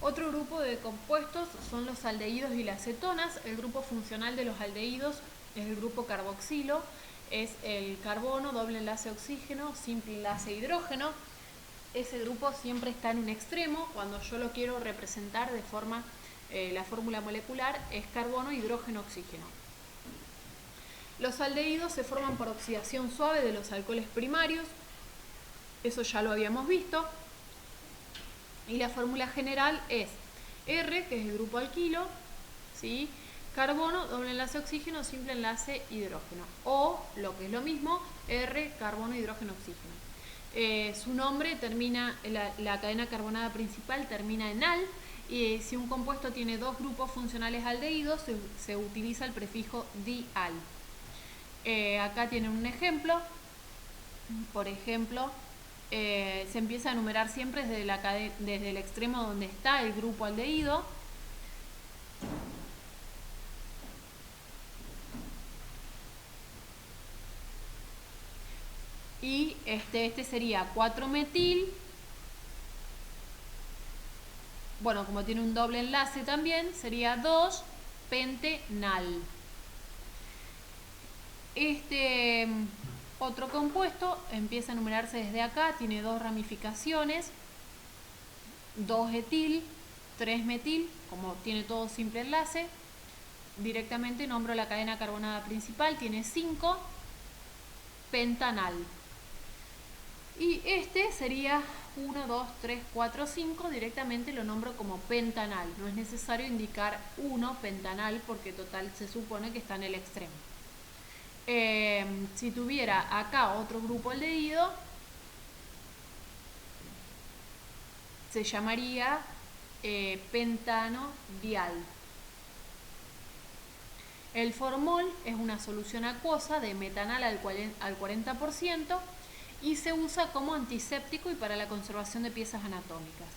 Otro grupo de compuestos son los aldehídos y las cetonas. El grupo funcional de los aldehídos es el grupo carboxilo, es el carbono, doble enlace oxígeno, simple enlace hidrógeno. Ese grupo siempre está en un extremo. Cuando yo lo quiero representar de forma, la fórmula molecular es carbono, hidrógeno, oxígeno. Los aldehídos se forman por oxidación suave de los alcoholes primarios, eso ya lo habíamos visto, y la fórmula general es R, que es el grupo alquilo, ¿sí? Carbono, doble enlace oxígeno, simple enlace hidrógeno, o lo que es lo mismo, R, carbono, hidrógeno, oxígeno. Su nombre termina, la cadena carbonada principal termina en al, y si un compuesto tiene dos grupos funcionales aldehídos, se utiliza el prefijo dial. Acá tienen un ejemplo. Por ejemplo, se empieza a enumerar siempre desde el extremo donde está el grupo aldehído. Y este sería 4-metil. Bueno, como tiene un doble enlace también, sería 2-pentenal. Este otro compuesto empieza a enumerarse desde acá, tiene dos ramificaciones, 2-etil, 3-metil, como tiene todo simple enlace, directamente nombro la cadena carbonada principal, tiene 5-pentanal. Y este sería 1, 2, 3, 4, 5, directamente lo nombro como pentanal. No es necesario indicar 1 pentanal porque total se supone que está en el extremo. Si tuviera acá otro grupo aldehído, se llamaría pentano dial. El formol es una solución acuosa de metanal al 40% y se usa como antiséptico y para la conservación de piezas anatómicas.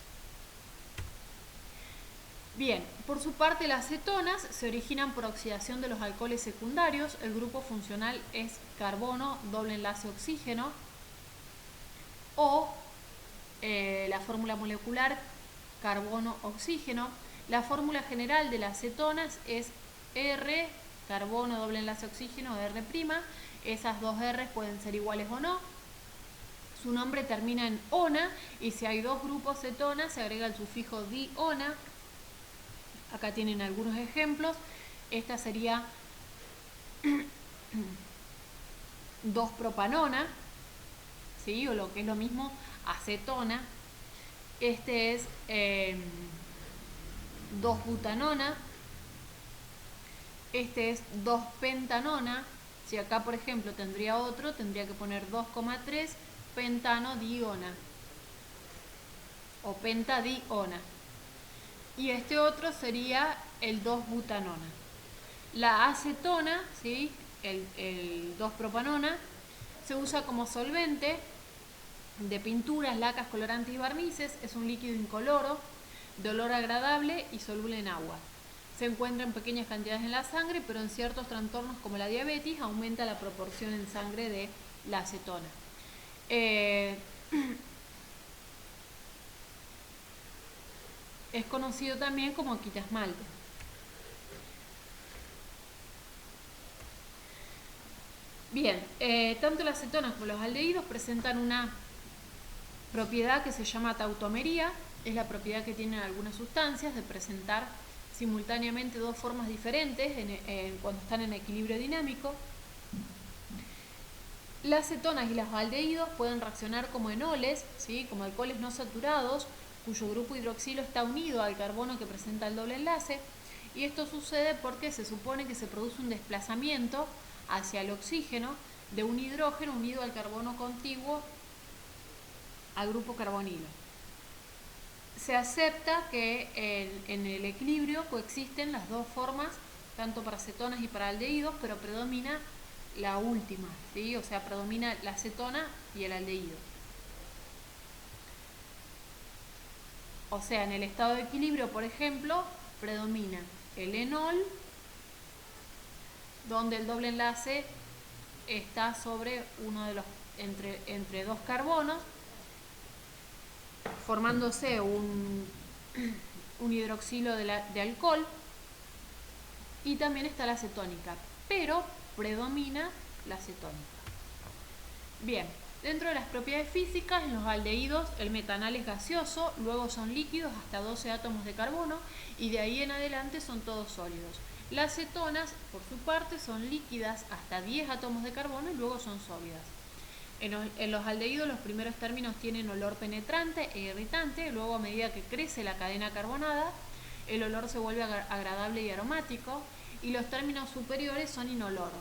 Bien, por su parte las cetonas se originan por oxidación de los alcoholes secundarios. El grupo funcional es carbono, doble enlace oxígeno, o la fórmula molecular carbono-oxígeno. La fórmula general de las cetonas es R, carbono, doble enlace oxígeno, R'. Esas dos R pueden ser iguales o no. Su nombre termina en ona y si hay dos grupos cetona se agrega el sufijo diona. Acá tienen algunos ejemplos. Esta sería 2-propanona, ¿sí? O lo que es lo mismo, acetona. Este es 2-butanona. Este es 2-pentanona. Si acá, por ejemplo, tendría que poner 2,3 pentanodiona o pentadiona. Y este otro sería el 2-butanona. La acetona, ¿sí? el 2-propanona, se usa como solvente de pinturas, lacas, colorantes y barnices. Es un líquido incoloro, de olor agradable y soluble en agua. Se encuentra en pequeñas cantidades en la sangre, pero en ciertos trastornos como la diabetes aumenta la proporción en sangre de la acetona. Es conocido también como quitasmalte. Bien, tanto las cetonas como los aldehídos presentan una propiedad que se llama tautomería. Es la propiedad que tienen algunas sustancias de presentar simultáneamente dos formas diferentes cuando están en equilibrio dinámico. Las cetonas y los aldehídos pueden reaccionar como enoles, ¿sí? Como alcoholes no saturados, cuyo grupo hidroxilo está unido al carbono que presenta el doble enlace. Y esto sucede porque se supone que se produce un desplazamiento hacia el oxígeno de un hidrógeno unido al carbono contiguo al grupo carbonilo. Se acepta que en el equilibrio coexisten las dos formas, tanto para cetonas y para aldehídos, pero predomina la última, ¿sí? O sea, predomina la acetona y el aldehído. O sea, en el estado de equilibrio, por ejemplo, predomina el enol, donde el doble enlace está sobre uno de los entre dos carbonos, formándose un hidroxilo de alcohol, y también está la cetónica, pero predomina la cetónica. Bien, dentro de las propiedades físicas, en los aldehídos el metanal es gaseoso, luego son líquidos hasta 12 átomos de carbono y de ahí en adelante son todos sólidos. Las cetonas, por su parte, son líquidas hasta 10 átomos de carbono y luego son sólidas. En los aldehídos los primeros términos tienen olor penetrante e irritante, luego a medida que crece la cadena carbonada, el olor se vuelve agradable y aromático, y los términos superiores son inoloros.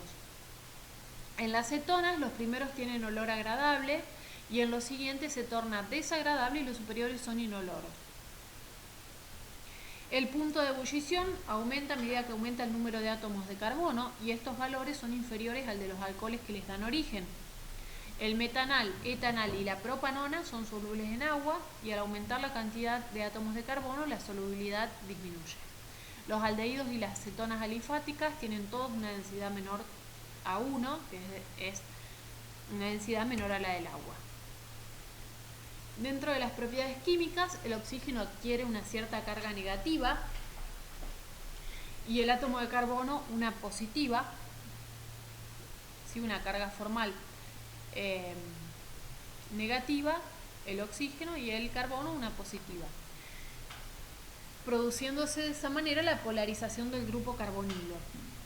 En las cetonas los primeros tienen olor agradable y en los siguientes se torna desagradable y los superiores son inoloros. El punto de ebullición aumenta a medida que aumenta el número de átomos de carbono y estos valores son inferiores al de los alcoholes que les dan origen. El metanal, etanal y la propanona son solubles en agua y al aumentar la cantidad de átomos de carbono la solubilidad disminuye. Los aldehídos y las cetonas alifáticas tienen todos una densidad menor a 1, que es una densidad menor a la del agua. Dentro de las propiedades químicas, el oxígeno adquiere una cierta carga negativa y el átomo de carbono una positiva, ¿sí? Una carga formal negativa, el oxígeno, y el carbono una positiva, produciéndose de esa manera la polarización del grupo carbonilo.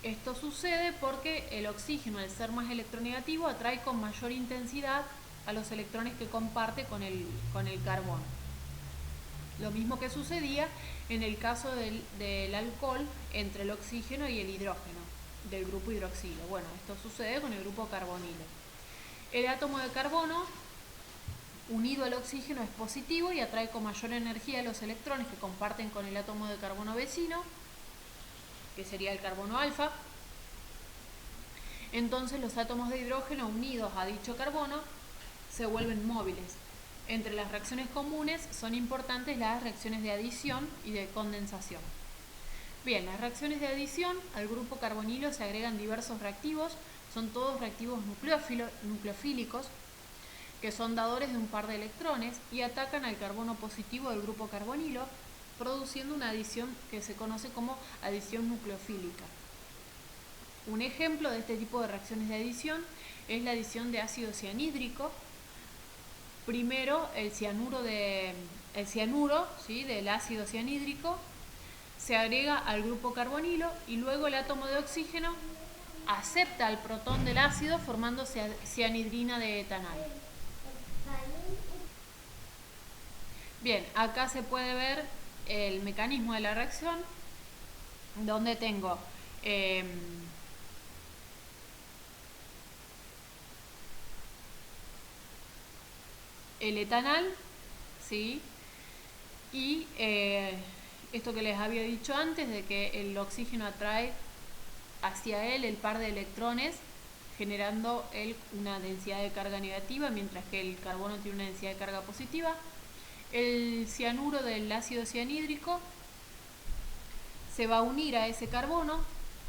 Esto sucede porque el oxígeno, al ser más electronegativo, atrae con mayor intensidad a los electrones que comparte con el carbono. Lo mismo que sucedía en el caso del alcohol entre el oxígeno y el hidrógeno del grupo hidroxilo. Bueno, esto sucede con el grupo carbonilo. El átomo de carbono unido al oxígeno es positivo y atrae con mayor energía a los electrones que comparten con el átomo de carbono vecino, que sería el carbono alfa. Entonces los átomos de hidrógeno unidos a dicho carbono se vuelven móviles. Entre las reacciones comunes son importantes las reacciones de adición y de condensación. Bien, las reacciones de adición al grupo carbonilo se agregan diversos reactivos, son todos reactivos nucleofílicos, que son dadores de un par de electrones y atacan al carbono positivo del grupo carbonilo, produciendo una adición que se conoce como adición nucleofílica. Un ejemplo de este tipo de reacciones de adición es la adición de ácido cianhídrico. Primero el cianuro, ¿sí?, del ácido cianhídrico se agrega al grupo carbonilo y luego el átomo de oxígeno acepta al protón del ácido formando cianhidrina de etanal. Bien, acá se puede ver el mecanismo de la reacción, donde tengo el etanal, ¿sí? Y esto que les había dicho antes, de que el oxígeno atrae hacia él el par de electrones, generando él una densidad de carga negativa, mientras que el carbono tiene una densidad de carga positiva. El cianuro del ácido cianhídrico se va a unir a ese carbono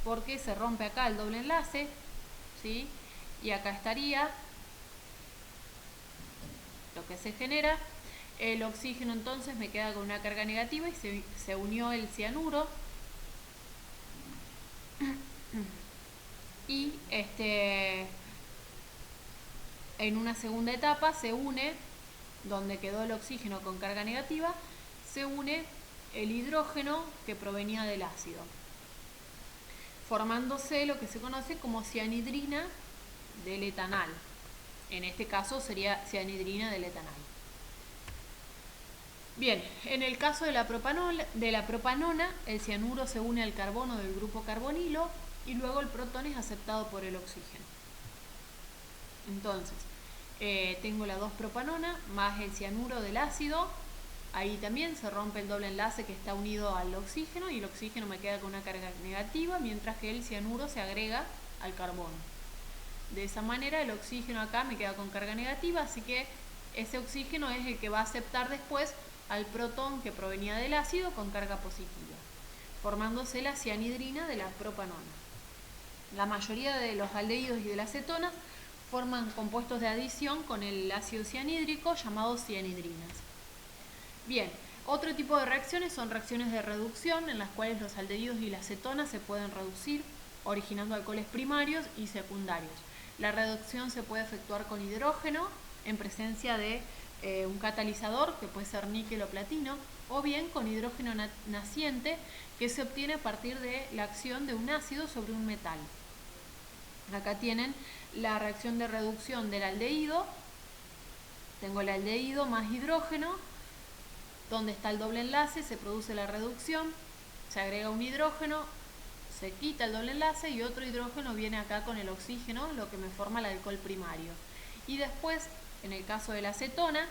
porque se rompe acá el doble enlace, ¿sí? Y acá estaría lo que se genera. El oxígeno entonces me queda con una carga negativa y se unió el cianuro. Y en una segunda etapa se une, donde quedó el oxígeno con carga negativa, se une el hidrógeno que provenía del ácido, formándose lo que se conoce como cianhidrina del etanal. En este caso sería cianhidrina del etanal. Bien, en el caso de la propanona, el cianuro se une al carbono del grupo carbonilo y luego el protón es aceptado por el oxígeno. Entonces, tengo la 2-propanona más el cianuro del ácido. Ahí también se rompe el doble enlace que está unido al oxígeno y el oxígeno me queda con una carga negativa, mientras que el cianuro se agrega al carbono. De esa manera el oxígeno acá me queda con carga negativa, así que ese oxígeno es el que va a aceptar después al protón que provenía del ácido con carga positiva, formándose la cianhidrina de la propanona. La mayoría de los aldehídos y de las cetonas forman compuestos de adición con el ácido cianhídrico llamados cianhidrinas. Bien, Otro tipo de reacciones son reacciones de reducción, en las cuales los aldehídos y las cetonas se pueden reducir, originando alcoholes primarios y secundarios. La reducción se puede efectuar con hidrógeno, en presencia de un catalizador, que puede ser níquel o platino, o bien con hidrógeno naciente, que se obtiene a partir de la acción de un ácido sobre un metal. Acá tienen la reacción de reducción del aldehído. Tengo el aldehído más hidrógeno, donde está el doble enlace, se produce la reducción, se agrega un hidrógeno, se quita el doble enlace y otro hidrógeno viene acá con el oxígeno, lo que me forma el alcohol primario. Y después, en el caso de la acetona,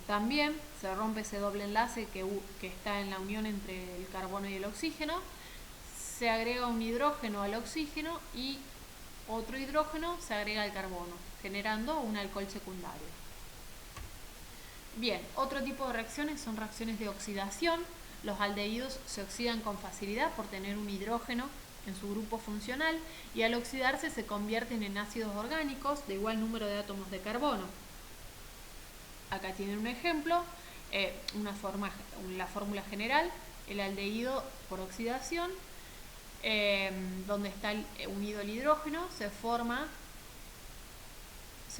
también se rompe ese doble enlace que está en la unión entre el carbono y el oxígeno, se agrega un hidrógeno al oxígeno y otro hidrógeno se agrega al carbono, generando un alcohol secundario. Bien, otro tipo de reacciones son reacciones de oxidación. Los aldehídos se oxidan con facilidad por tener un hidrógeno en su grupo funcional y al oxidarse se convierten en ácidos orgánicos de igual número de átomos de carbono. Acá tienen un ejemplo, la fórmula general, el aldehído por oxidación, donde está unido el hidrógeno, se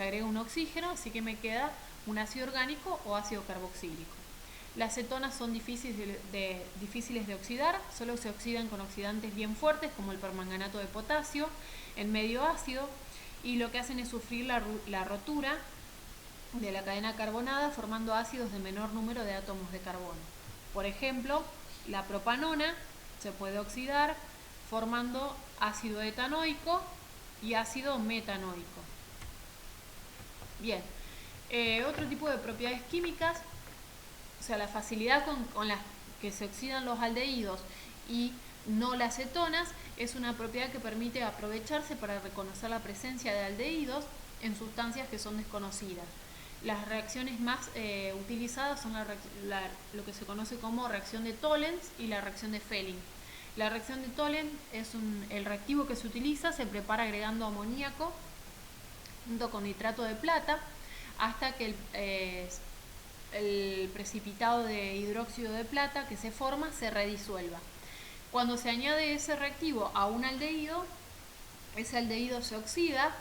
agrega un oxígeno, así que me queda un ácido orgánico o ácido carboxílico. Las cetonas son difíciles de oxidar, solo se oxidan con oxidantes bien fuertes como el permanganato de potasio en medio ácido, y lo que hacen es sufrir la rotura de la cadena carbonada formando ácidos de menor número de átomos de carbono. Por ejemplo, la propanona se puede oxidar formando ácido etanoico y ácido metanoico. Bien, otro tipo de propiedades químicas, o sea, la facilidad con la que se oxidan los aldehídos y no las cetonas, es una propiedad que permite aprovecharse para reconocer la presencia de aldehídos en sustancias que son desconocidas. Las reacciones más utilizadas son lo que se conoce como reacción de Tollens y la reacción de Fehling. La reacción de Tollens es el reactivo que se utiliza, se prepara agregando amoníaco junto con nitrato de plata hasta que el precipitado de hidróxido de plata que se forma se redisuelva. Cuando se añade ese reactivo a un aldehído, ese aldehído se oxida,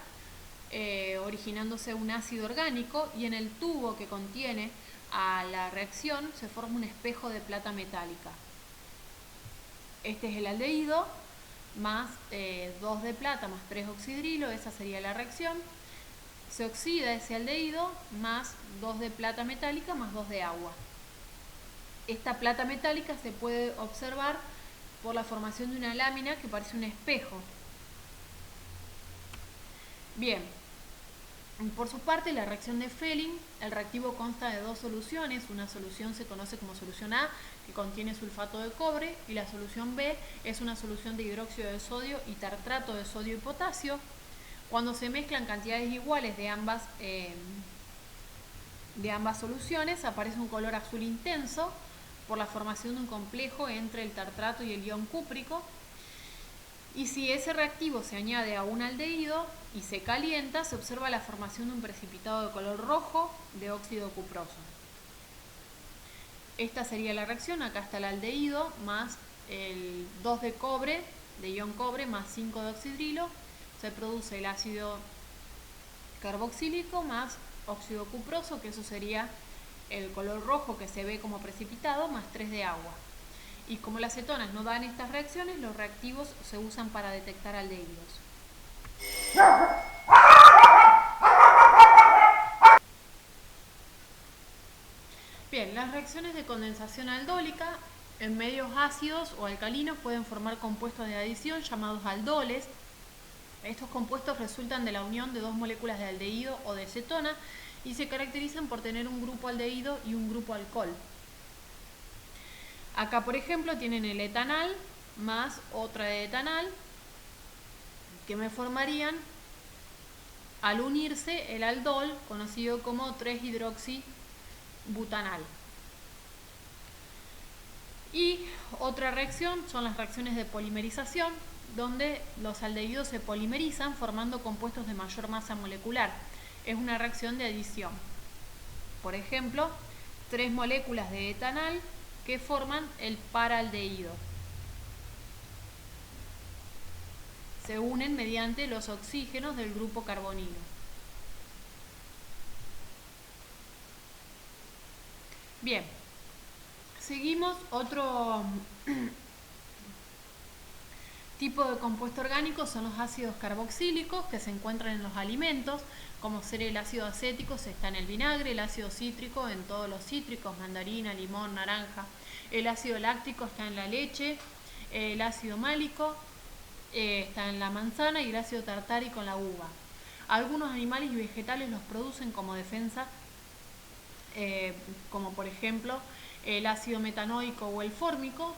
originándose un ácido orgánico, y en el tubo que contiene a la reacción se forma un espejo de plata metálica. Este es el aldehído, más 2 de plata más 3 oxidrilo, esa sería la reacción. Se oxida ese aldehído más 2 de plata metálica más 2 de agua. Esta plata metálica se puede observar por la formación de una lámina que parece un espejo. Bien, por su parte, la reacción de Fehling, el reactivo consta de dos soluciones. Una solución se conoce como solución A, que contiene sulfato de cobre, y la solución B es una solución de hidróxido de sodio y tartrato de sodio y potasio. Cuando se mezclan cantidades iguales de ambas soluciones, aparece un color azul intenso por la formación de un complejo entre el tartrato y el ion cúprico. Y si ese reactivo se añade a un aldehído y se calienta, se observa la formación de un precipitado de color rojo de óxido cuproso. Esta sería la reacción. Acá está el aldehído más el 2 de cobre, de ion cobre, más 5 de oxidrilo. Se produce el ácido carboxílico más óxido cuproso, que eso sería el color rojo que se ve como precipitado, más 3 de agua. Y como las cetonas no dan estas reacciones, los reactivos se usan para detectar aldehídos. Bien, las reacciones de condensación aldólica en medios ácidos o alcalinos pueden formar compuestos de adición llamados aldoles. Estos compuestos resultan de la unión de dos moléculas de aldehído o de cetona y se caracterizan por tener un grupo aldehído y un grupo alcohol. Acá, por ejemplo, tienen el etanal más otra de etanal, que me formarían, al unirse, el aldol, conocido como 3-hidroxibutanal. Y otra reacción son las reacciones de polimerización, donde los aldehídos se polimerizan formando compuestos de mayor masa molecular. Es una reacción de adición. por ejemplo, 3 moléculas de etanal que forman el paraldehído. Se unen mediante los oxígenos del grupo carbonilo. Bien, seguimos otro tipo de compuesto orgánico, son los ácidos carboxílicos que se encuentran en los alimentos, como ser el ácido acético, se está en el vinagre, el ácido cítrico en todos los cítricos, mandarina, limón, naranja, el ácido láctico está en la leche, el ácido málico está en la manzana y el ácido tartárico en la uva. Algunos animales y vegetales los producen como defensa, como por ejemplo el ácido metanoico o el fórmico,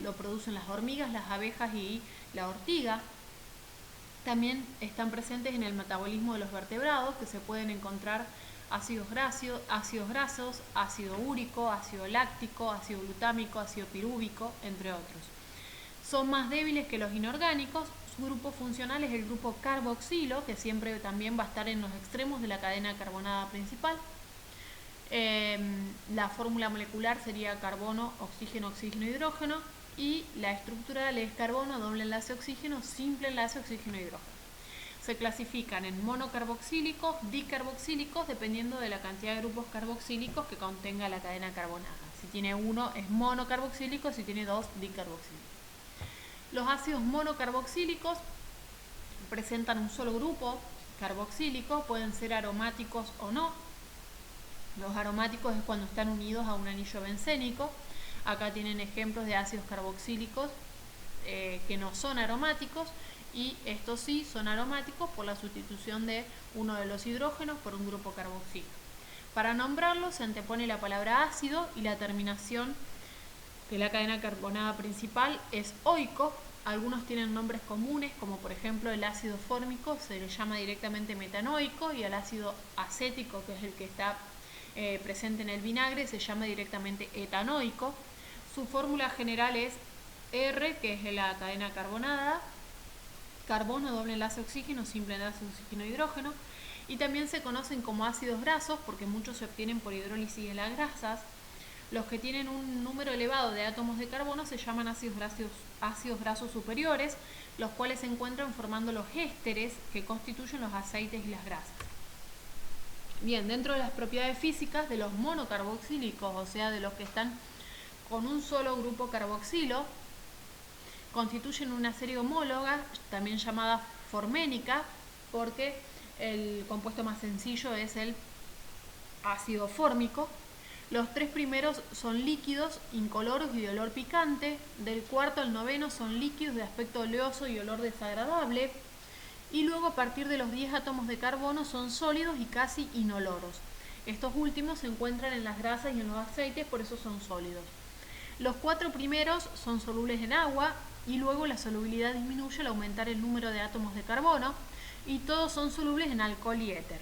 lo producen las hormigas, las abejas y la ortiga. También están presentes en el metabolismo de los vertebrados, que se pueden encontrar ácidos grasos, ácido úrico, ácido láctico, ácido glutámico, ácido pirúvico, entre otros. Son más débiles que los inorgánicos. Su grupo funcional es el grupo carboxilo, que siempre también va a estar en los extremos de la cadena carbonada principal. La fórmula molecular sería carbono, oxígeno, oxígeno, hidrógeno, y la estructural es carbono, doble enlace oxígeno, simple enlace oxígeno, hidrógeno. Se clasifican en monocarboxílicos, dicarboxílicos, dependiendo de la cantidad de grupos carboxílicos que contenga la cadena carbonada. Si tiene uno es monocarboxílico, si tiene dos, dicarboxílico. Los ácidos monocarboxílicos presentan un solo grupo carboxílico, pueden ser aromáticos o no. Los aromáticos es cuando están unidos a un anillo bencénico. Acá tienen ejemplos de ácidos carboxílicos que no son aromáticos, y estos sí son aromáticos por la sustitución de uno de los hidrógenos por un grupo carboxílico. Para nombrarlos se antepone la palabra ácido y la terminación de la cadena carbonada principal es oico. Algunos tienen nombres comunes, como por ejemplo el ácido fórmico se le llama directamente metanoico, y el ácido acético, que es el que está presente en el vinagre, se llama directamente etanoico. Su fórmula general es R, que es la cadena carbonada, carbono, doble enlace oxígeno, simple enlace oxígeno, hidrógeno, y también se conocen como ácidos grasos porque muchos se obtienen por hidrólisis de las grasas. Los que tienen un número elevado de átomos de carbono se llaman ácidos grasos superiores, los cuales se encuentran formando los ésteres que constituyen los aceites y las grasas. Bien, dentro de las propiedades físicas de los monocarboxílicos, o sea, de los que están con un solo grupo carboxilo, constituyen una serie homóloga, también llamada forménica, porque el compuesto más sencillo es el ácido fórmico. Los 3 primeros son líquidos, incoloros y de olor picante. Del 4 al 9 son líquidos de aspecto oleoso y olor desagradable. Y luego a partir de los 10 átomos de carbono son sólidos y casi inoloros. Estos últimos se encuentran en las grasas y en los aceites, por eso son sólidos. Los 4 primeros son solubles en agua, y luego la solubilidad disminuye al aumentar el número de átomos de carbono, y todos son solubles en alcohol y éter.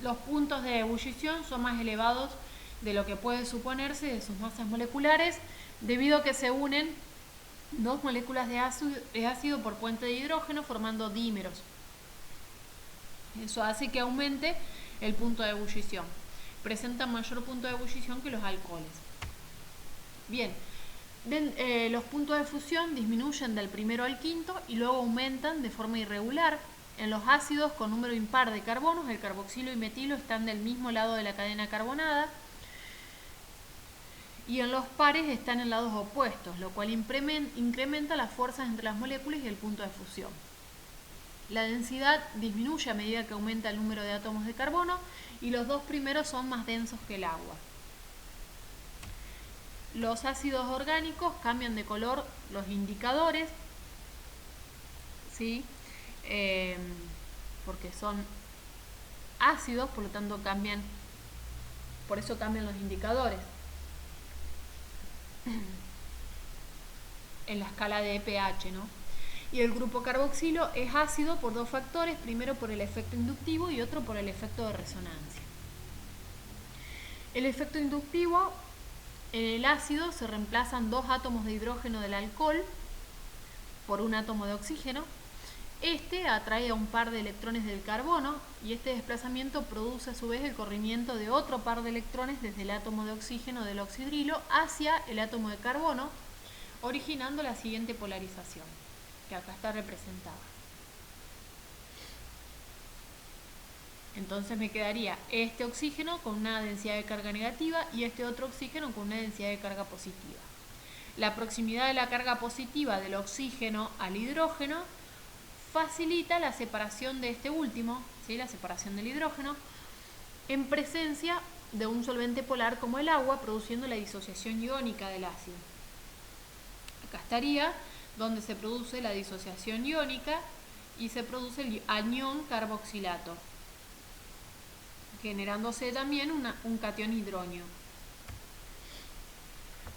Los puntos de ebullición son más elevados de lo que puede suponerse de sus masas moleculares, debido a que se unen dos moléculas de ácido por puente de hidrógeno formando dímeros. Eso hace que aumente el punto de ebullición. Presentan mayor punto de ebullición que los alcoholes. Bien, los puntos de fusión disminuyen del primero al quinto y luego aumentan de forma irregular. En los ácidos con número impar de carbonos, el carboxilo y metilo están del mismo lado de la cadena carbonada, y en los pares están en lados opuestos, lo cual incrementa las fuerzas entre las moléculas y el punto de fusión. La densidad disminuye a medida que aumenta el número de átomos de carbono, y los dos primeros son más densos que el agua. Los ácidos orgánicos cambian de color los indicadores, ¿sí? Porque son ácidos, por lo tanto por eso cambian los indicadores en la escala de pH, ¿no? Y el grupo carboxilo es ácido por dos factores, primero por el efecto inductivo y otro por el efecto de resonancia. El efecto inductivo: en el ácido se reemplazan 2 átomos de hidrógeno del alcohol por un átomo de oxígeno, Este atrae a un par de electrones del carbono y este desplazamiento produce a su vez el corrimiento de otro par de electrones desde el átomo de oxígeno del oxidrilo hacia el átomo de carbono, originando la siguiente polarización, que acá está representada. Entonces me quedaría este oxígeno con una densidad de carga negativa y este otro oxígeno con una densidad de carga positiva. La proximidad de la carga positiva del oxígeno al hidrógeno facilita la separación de este último, ¿sí? La separación del hidrógeno, en presencia de un solvente polar como el agua, produciendo la disociación iónica del ácido. Acá estaría donde se produce la disociación iónica y se produce el anión carboxilato, generándose también un catión hidróneo.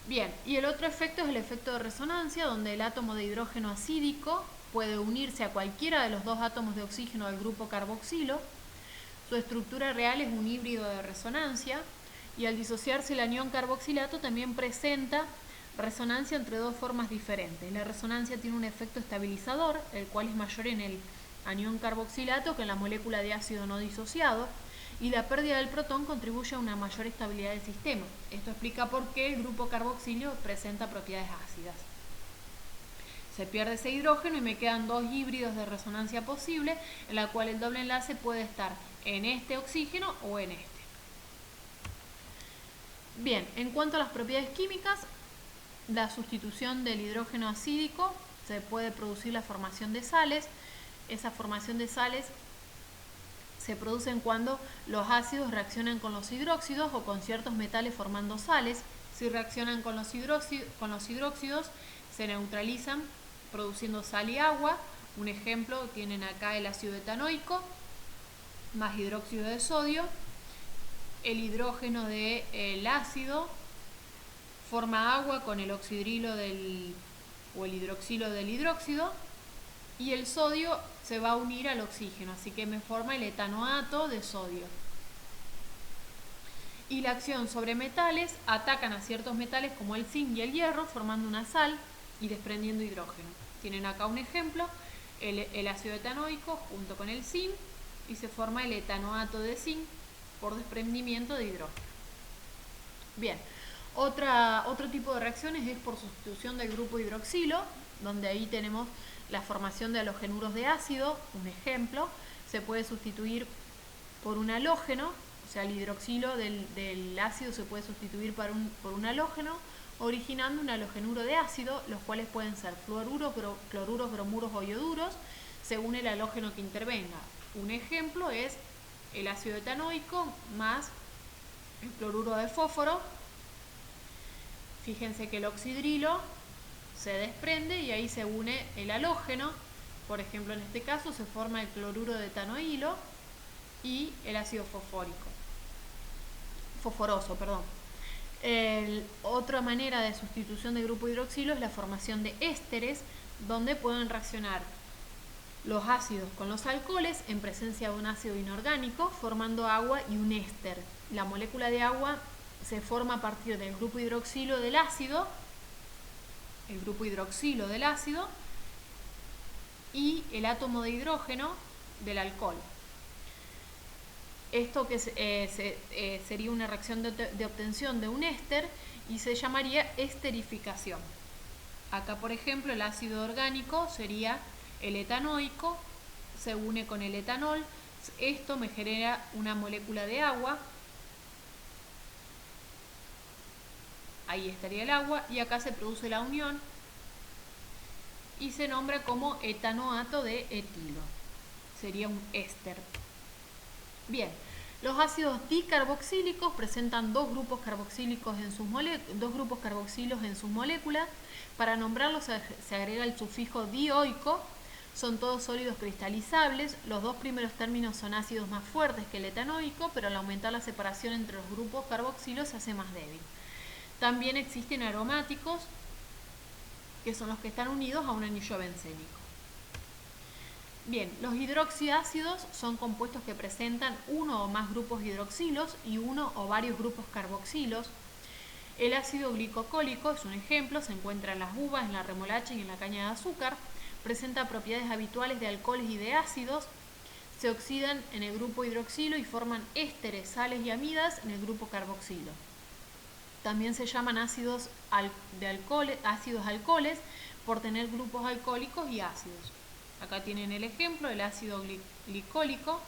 Bien, y el otro efecto es el efecto de resonancia, donde el átomo de hidrógeno acídico puede unirse a cualquiera de los dos átomos de oxígeno del grupo carboxilo. Su estructura real es un híbrido de resonancia y al disociarse el anión carboxilato también presenta resonancia entre dos formas diferentes. La resonancia tiene un efecto estabilizador, el cual es mayor en el anión carboxilato que en la molécula de ácido no disociado, y la pérdida del protón contribuye a una mayor estabilidad del sistema. Esto explica por qué el grupo carboxilo presenta propiedades ácidas. Se pierde ese hidrógeno y me quedan dos híbridos de resonancia posible, en la cual el doble enlace puede estar en este oxígeno o en este. Bien, en cuanto a las propiedades químicas, la sustitución del hidrógeno acídico se puede producir la formación de sales. Esa formación de sales se producen cuando los ácidos reaccionan con los hidróxidos o con ciertos metales formando sales. Si reaccionan con los hidróxidos, se neutralizan produciendo sal y agua. Un ejemplo tienen acá el ácido etanoico más hidróxido de sodio. El hidrógeno del ácido forma agua con el oxidrilo o el hidroxilo del hidróxido, y el sodio se va a unir al oxígeno, así que me forma el etanoato de sodio. Y la acción sobre metales, atacan a ciertos metales como el zinc y el hierro, formando una sal y desprendiendo hidrógeno. Tienen acá un ejemplo, el ácido etanoico junto con el zinc, y se forma el etanoato de zinc por desprendimiento de hidrógeno. Bien, otro tipo de reacciones es por sustitución del grupo hidroxilo, donde ahí tenemos la formación de halogenuros de ácido. Un ejemplo, se puede sustituir por un halógeno, o sea, el hidroxilo del ácido se puede sustituir por un halógeno, originando un halogenuro de ácido, los cuales pueden ser fluoruros, cloruros, bromuros o ioduros, según el halógeno que intervenga. Un ejemplo es el ácido etanoico más el cloruro de fósforo. Fíjense que el oxidrilo se desprende y ahí se une el halógeno. Por ejemplo, en este caso se forma el cloruro de etanoilo y el ácido fosforoso. Otra manera de sustitución de grupo hidroxilo es la formación de ésteres, donde pueden reaccionar los ácidos con los alcoholes en presencia de un ácido inorgánico, formando agua y un éster. La molécula de agua se forma a partir del grupo hidroxilo del ácido, y el átomo de hidrógeno del alcohol. Esto que sería una reacción de obtención de un éster y se llamaría esterificación. Acá, por ejemplo, el ácido orgánico sería el etanoico, se une con el etanol. Esto me genera una molécula de agua. Ahí estaría el agua y acá se produce la unión y se nombra como etanoato de etilo. Sería un éster. Bien, los ácidos dicarboxílicos presentan dos grupos carboxilos en sus moléculas. Para nombrarlos se agrega el sufijo dioico. Son todos sólidos cristalizables. Los dos primeros términos son ácidos más fuertes que el etanoico, pero al aumentar la separación entre los grupos carboxilos se hace más débil. También existen aromáticos, que son los que están unidos a un anillo bencénico. Bien, los hidroxiácidos son compuestos que presentan uno o más grupos hidroxilos y uno o varios grupos carboxilos. El ácido glicocólico es un ejemplo, se encuentra en las uvas, en la remolacha y en la caña de azúcar. presenta propiedades habituales de alcoholes y de ácidos, se oxidan en el grupo hidroxilo y forman ésteres, sales y amidas en el grupo carboxilo. También se llaman ácidos alcoholes por tener grupos alcohólicos y ácidos. Acá tienen el ejemplo, el ácido glicólico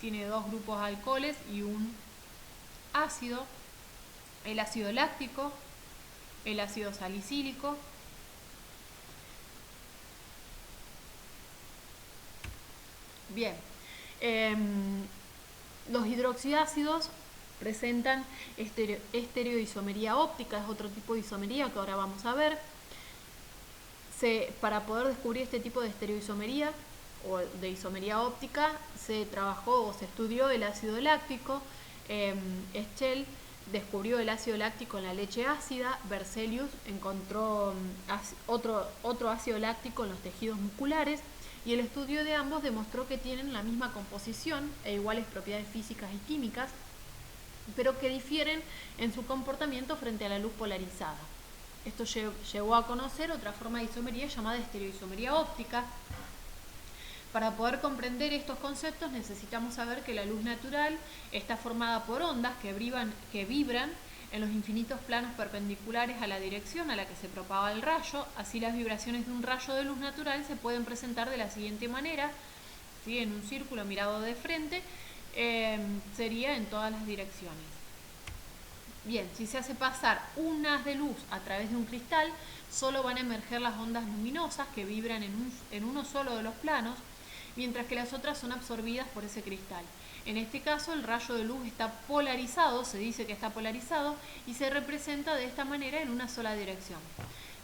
tiene dos grupos alcoholes y un ácido, el ácido láctico, el ácido salicílico. Bien, los hidroxiácidos presentan estereoisomería óptica, es otro tipo de isomería que ahora vamos a ver. Para poder descubrir este tipo de estereoisomería o de isomería óptica se trabajó o se estudió el ácido láctico. Schell descubrió el ácido láctico en la leche ácida. Berzelius encontró otro ácido láctico en los tejidos musculares, y el estudio de ambos demostró que tienen la misma composición e iguales propiedades físicas y químicas, pero que difieren en su comportamiento frente a la luz polarizada. Esto llevó a conocer otra forma de isomería llamada estereoisomería óptica. Para poder comprender estos conceptos necesitamos saber que la luz natural está formada por ondas que vibran en los infinitos planos perpendiculares a la dirección a la que se propaga el rayo. Así, las vibraciones de un rayo de luz natural se pueden presentar de la siguiente manera, ¿sí? En un círculo mirado de frente, sería en todas las direcciones. Bien, si se hace pasar un haz de luz a través de un cristal, solo van a emerger las ondas luminosas que vibran en uno solo de los planos, mientras que las otras son absorbidas por ese cristal. En este caso, el rayo de luz está polarizado, se dice que está polarizado, y se representa de esta manera en una sola dirección.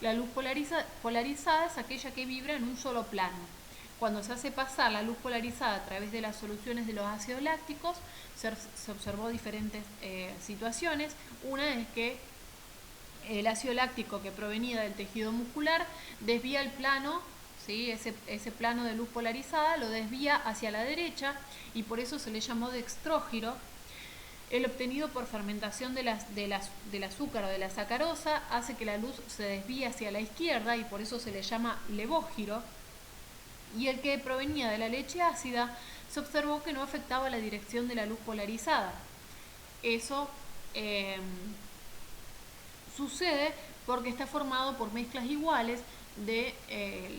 La luz polarizada es aquella que vibra en un solo plano. Cuando se hace pasar la luz polarizada a través de las soluciones de los ácidos lácticos, se observó diferentes situaciones. Una es que el ácido láctico que provenía del tejido muscular desvía el plano, ¿sí? Ese plano de luz polarizada lo desvía hacia la derecha, y por eso se le llamó dextrógiro. El obtenido por fermentación del azúcar o de la sacarosa hace que la luz se desvíe hacia la izquierda, y por eso se le llama levógiro. Y el que provenía de la leche ácida se observó que no afectaba la dirección de la luz polarizada. Eso sucede porque está formado por mezclas iguales de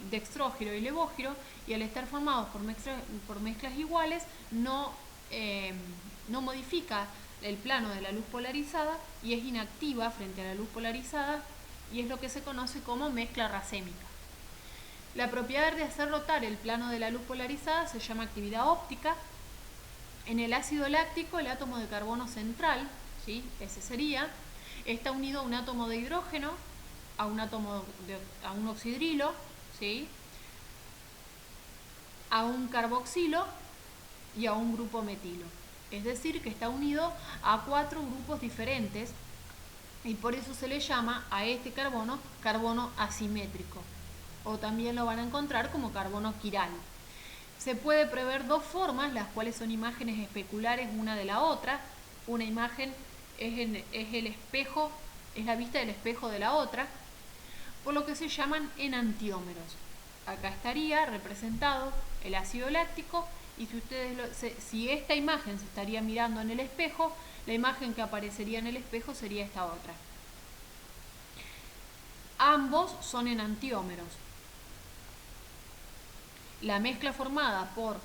dextrógiro y levógiro, y al estar formados por mezclas iguales no modifica el plano de la luz polarizada y es inactiva frente a la luz polarizada, y es lo que se conoce como mezcla racémica. La propiedad de hacer rotar el plano de la luz polarizada se llama actividad óptica. En el ácido láctico, el átomo de carbono central, ¿sí? Ese sería, está unido a un átomo de hidrógeno, a un oxidrilo, ¿sí? A un carboxilo y a un grupo metilo. Es decir, que está unido a 4 grupos diferentes, y por eso se le llama a este carbono asimétrico, o también lo van a encontrar como carbono quiral. Se puede prever dos formas, las cuales son imágenes especulares una de la otra. Una imagen es el espejo, es la vista del espejo de la otra, por lo que se llaman enantiómeros. Acá estaría representado el ácido láctico, y si esta imagen se estaría mirando en el espejo, la imagen que aparecería en el espejo sería esta otra. Ambos son enantiómeros. La mezcla formada por,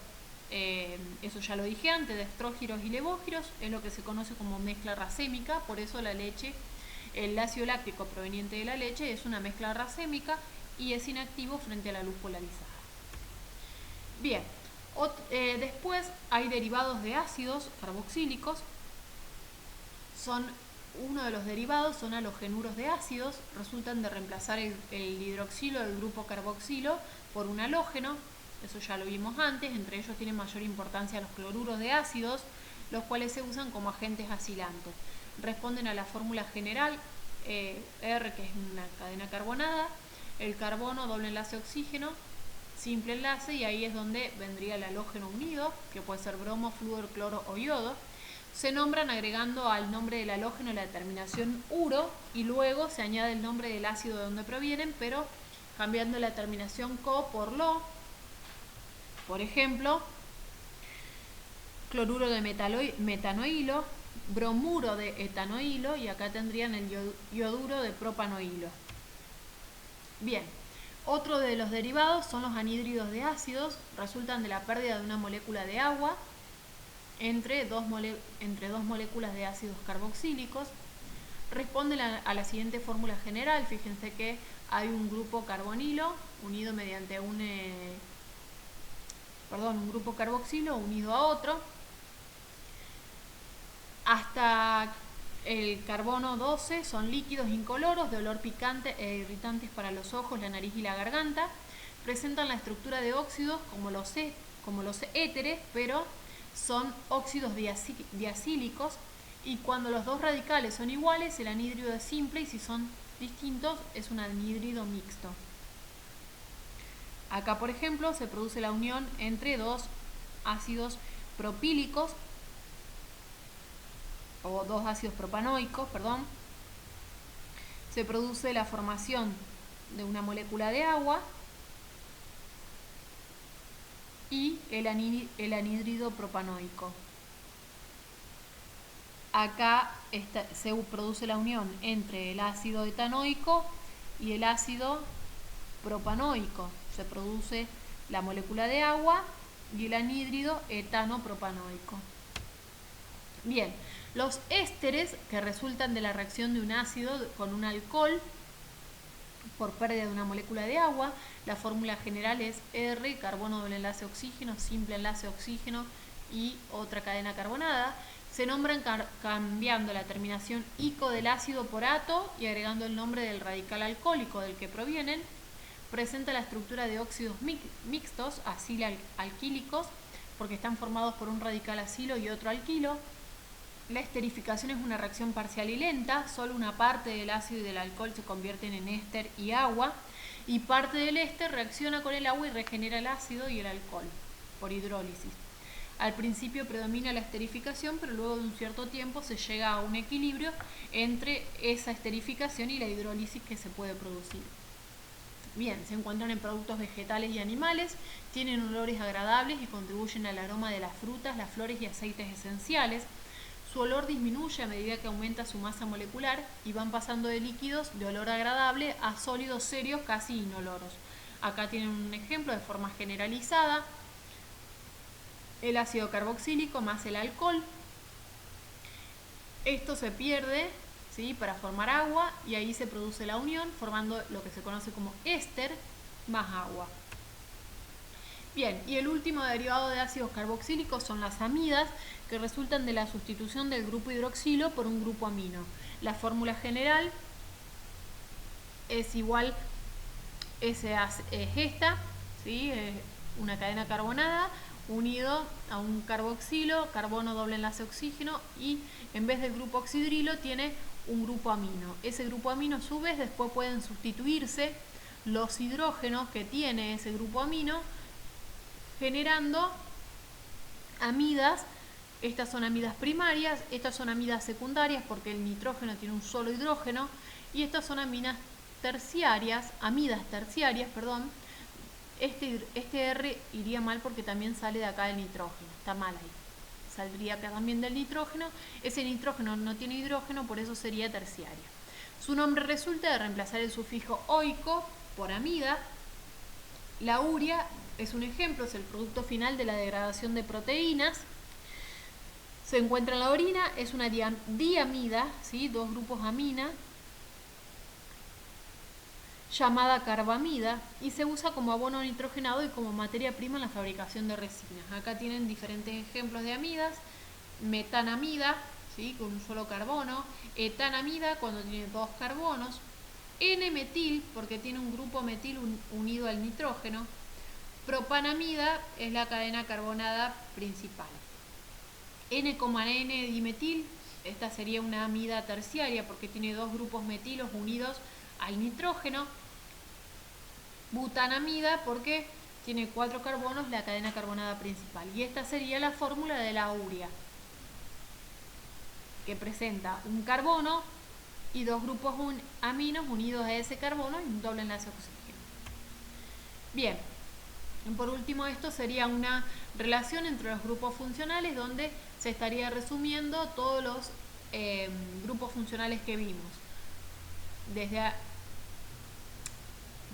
eso ya lo dije antes, dextrógiros y levógiros, es lo que se conoce como mezcla racémica. Por eso el ácido láctico proveniente de la leche es una mezcla racémica y es inactivo frente a la luz polarizada. Bien, después hay derivados de ácidos carboxílicos. Uno de los derivados son halogenuros de ácidos, resultan de reemplazar el hidroxilo del grupo carboxilo por un halógeno. Eso ya lo vimos antes. Entre ellos tienen mayor importancia los cloruros de ácidos, los cuales se usan como agentes acilantes. Responden a la fórmula general, R, que es una cadena carbonada, el carbono, doble enlace oxígeno, simple enlace, y ahí es donde vendría el halógeno unido, que puede ser bromo, flúor, cloro o yodo. Se nombran agregando al nombre del halógeno la terminación uro, y luego se añade el nombre del ácido de donde provienen, pero cambiando la terminación co por lo. Por ejemplo, cloruro de metanoilo, bromuro de etanoilo y acá tendrían el ioduro de propanoilo. Bien, otro de los derivados son los anhídridos de ácidos, resultan de la pérdida de una molécula de agua entre dos moléculas de ácidos carboxílicos. Responden a la siguiente fórmula general. Fíjense que hay un grupo carbonilo unido mediante un grupo carboxilo unido a otro. Hasta el carbono 12 son líquidos incoloros, de olor picante e irritantes para los ojos, la nariz y la garganta. Presentan la estructura de óxidos como los éteres, pero son óxidos diacílicos, y cuando los dos radicales son iguales, el anhídrido es simple, y si son distintos, es un anhídrido mixto. Acá, por ejemplo, se produce la unión entre dos ácidos propílicos, o dos ácidos propanoicos, perdón. Se produce la formación de una molécula de agua y el anhídrido propanoico. Acá se produce la unión entre el ácido etanoico y el ácido propanoico. Se produce la molécula de agua y el anhídrido etanopropanoico. Bien, los ésteres que resultan de la reacción de un ácido con un alcohol por pérdida de una molécula de agua, la fórmula general es R, carbono doble enlace oxígeno, simple enlace oxígeno y otra cadena carbonada. Se nombran cambiando la terminación ico del ácido por ato y agregando el nombre del radical alcohólico del que provienen. Presenta la estructura de óxidos mixtos, acil-alquílicos, porque están formados por un radical acilo y otro alquilo. La esterificación es una reacción parcial y lenta, solo una parte del ácido y del alcohol se convierten en éster y agua, y parte del éster reacciona con el agua y regenera el ácido y el alcohol por hidrólisis. Al principio predomina la esterificación, pero luego de un cierto tiempo se llega a un equilibrio entre esa esterificación y la hidrólisis que se puede producir. Bien, se encuentran en productos vegetales y animales, tienen olores agradables y contribuyen al aroma de las frutas, las flores y aceites esenciales. Su olor disminuye a medida que aumenta su masa molecular y van pasando de líquidos de olor agradable a sólidos serios casi inoloros. Acá tienen un ejemplo de forma generalizada: el ácido carboxílico más el alcohol. Esto se pierde, ¿sí?, para formar agua, y ahí se produce la unión formando lo que se conoce como éster más agua. Bien, y el último derivado de ácidos carboxílicos son las amidas, que resultan de la sustitución del grupo hidroxilo por un grupo amino. La fórmula general es igual, es esta, ¿sí?, es una cadena carbonada unido a un carboxilo, carbono doble enlace oxígeno, y en vez del grupo oxidrilo tiene un grupo amino. Ese grupo amino, a su vez, después pueden sustituirse los hidrógenos que tiene ese grupo amino, generando amidas. Estas son amidas primarias, estas son amidas secundarias porque el nitrógeno tiene un solo hidrógeno, y estas son amidas terciarias, perdón. Este R iría mal porque también sale de acá del nitrógeno, está mal ahí. Saldría acá también del nitrógeno, ese nitrógeno no tiene hidrógeno, por eso sería terciaria. Su nombre resulta de reemplazar el sufijo oico por amida. La urea es un ejemplo, es el producto final de la degradación de proteínas. Se encuentra en la orina, es una diamida, ¿sí?, dos grupos amina, llamada carbamida, y se usa como abono nitrogenado y como materia prima en la fabricación de resinas. Acá tienen diferentes ejemplos de amidas: metanamida, ¿sí?, con un solo carbono; etanamida, cuando tiene dos carbonos; N-metil, porque tiene un grupo metil unido al nitrógeno; propanamida es la cadena carbonada principal; N,N-dimetil, esta sería una amida terciaria porque tiene dos grupos metilos unidos al nitrógeno; butanamida porque tiene 4 carbonos, la cadena carbonada principal. Y esta sería la fórmula de la urea, que presenta un carbono y dos grupos aminos unidos a ese carbono y un doble enlace oxígeno. Bien, por último, esto sería una relación entre los grupos funcionales donde se estaría resumiendo todos los grupos funcionales que vimos. Desde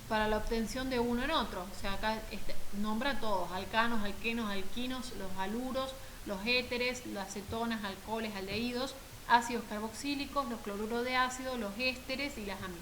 para la obtención de uno en otro. O sea, acá nombra todos: alcanos, alquenos, alquinos, los haluros, los éteres, las cetonas, alcoholes, aldehídos, ácidos carboxílicos, los cloruros de ácido, los ésteres y las amidas.